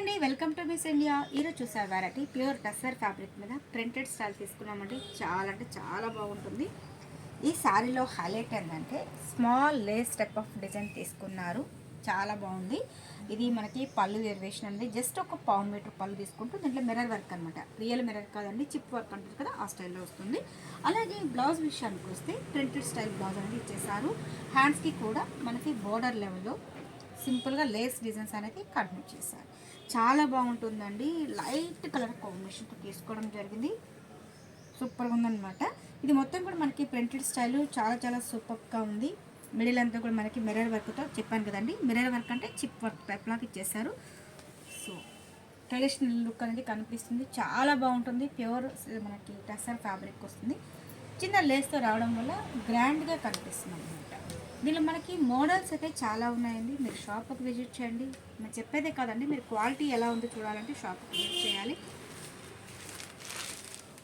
అండి, welcome to miss India. ఈరోజు చూసారు వెరైటీ ప్యూర్ టస్సర్ ఫ్యాబ్రిక్ మీద ప్రింటెడ్ స్టైల్ తీసుకున్నామండి. చాలా అంటే చాలా బాగుంటుంది. ఈ శారీలో హైలైట్ ఏంటంటే small Lay's type of design తీసుకున్నారు. చాలా బాగుంది. ఇది మనకి పళ్ళు వేరియేషన్ అండి. జస్ట్ ఒక పావు మీటర్ పళ్ళు తీసుకుంటూ దీంట్లో మిర్రర్ వర్క్ అనమాట. రియల్ మిర్రర్ కాదండి, చిప్ వర్క్ అంటుంది కదా, ఆ స్టైల్లో వస్తుంది. అలాగే బ్లౌజ్ విషయానికి వస్తే ప్రింటెడ్ స్టైల్ బ్లౌజ్ అనేది ఇచ్చేసారు. హ్యాండ్స్కి కూడా మనకి బోర్డర్ లెవెల్లో సింపుల్గా లేస్ డిజైన్స్ అనేది కంటిన్యూ చేశారు. చాలా బాగుంటుందండి. లైట్ కలర్ కాంబినేషన్తో తీసుకోవడం జరిగింది. సూపర్గా ఉందన్నమాట. ఇది మొత్తం కూడా మనకి ప్రింటెడ్ స్టైల్ చాలా చాలా సూపర్గా ఉంది. మిడిల్ అంతా కూడా మనకి మిర్రర్ వర్క్తో చెప్పాను కదండి. మిర్రర్ వర్క్ అంటే చిప్ వర్క్ టైప్ లాగా ఇచ్చేసారు. సో ట్రెడిషనల్ లుక్ అనేది కనిపిస్తుంది. చాలా బాగుంటుంది. ప్యూర్ మనకి టస్సర్ ఫ్యాబ్రిక్ వస్తుంది. చిన్న లేస్తో రావడం వల్ల గ్రాండ్గా కనిపిస్తుంది అనమాట. దీనిలో మనకి మోడల్స్ అయితే చాలా ఉన్నాయండి. మీరు షాప్కి విజిట్ చేయండి. నేను చెప్పేదే కాదండి, మీరు క్వాలిటీ ఎలా ఉందో చూడాలంటే షాప్కి విజిట్ చేయాలి.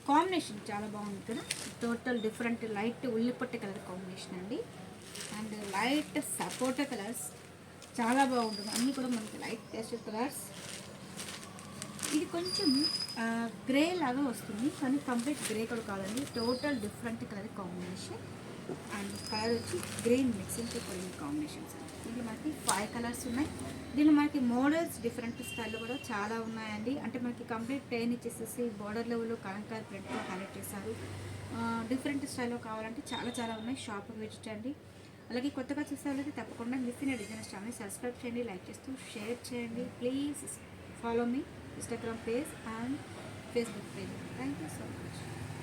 కాంబినేషన్ చాలా బాగుంది కదా. టోటల్ డిఫరెంట్ లైట్ ఉల్లిపొట్టి కలర్ కాంబినేషన్ అండి. అండ్ లైట్ సపోటా కలర్స్ చాలా బాగుంటుంది. అన్నీ కూడా మనకి లైట్ పేస్టల్ కలర్స్. ఇది కొంచెం గ్రే లాగా వస్తుంది, కానీ కంప్లీట్ గ్రే కూడా కాదండి. Total different colour combination. And colour వచ్చి గ్రీన్ మిక్సింగ్తో కొన్ని కాంబినేషన్స్. ఇది మనకి 5 కలర్స్ ఉన్నాయి. దీనిలో మనకి మోడల్స్ డిఫరెంట్ స్టైల్లో కూడా చాలా ఉన్నాయండి. అంటే మనకి కంప్లీట్ ప్లెయిన్ ఇచ్చేసేసి బార్డర్ లెవెల్లో కలంకారీ ప్రింట్తో హైలైట్ చేశారు. డిఫరెంట్ స్టైల్లో కావాలంటే చాలా చాలా ఉన్నాయి. షాప్కి విజిట్ చేయండి. అలాగే కొత్తగా చూసే వాళ్ళైతే తప్పకుండా మిస్ ఇన్ డిజైనర్స్ ఛానల్ని సబ్స్క్రైబ్ చేయండి, లైక్ చేస్తూ షేర్ చేయండి. Please follow me Instagram page and Facebook page. Thank you so much.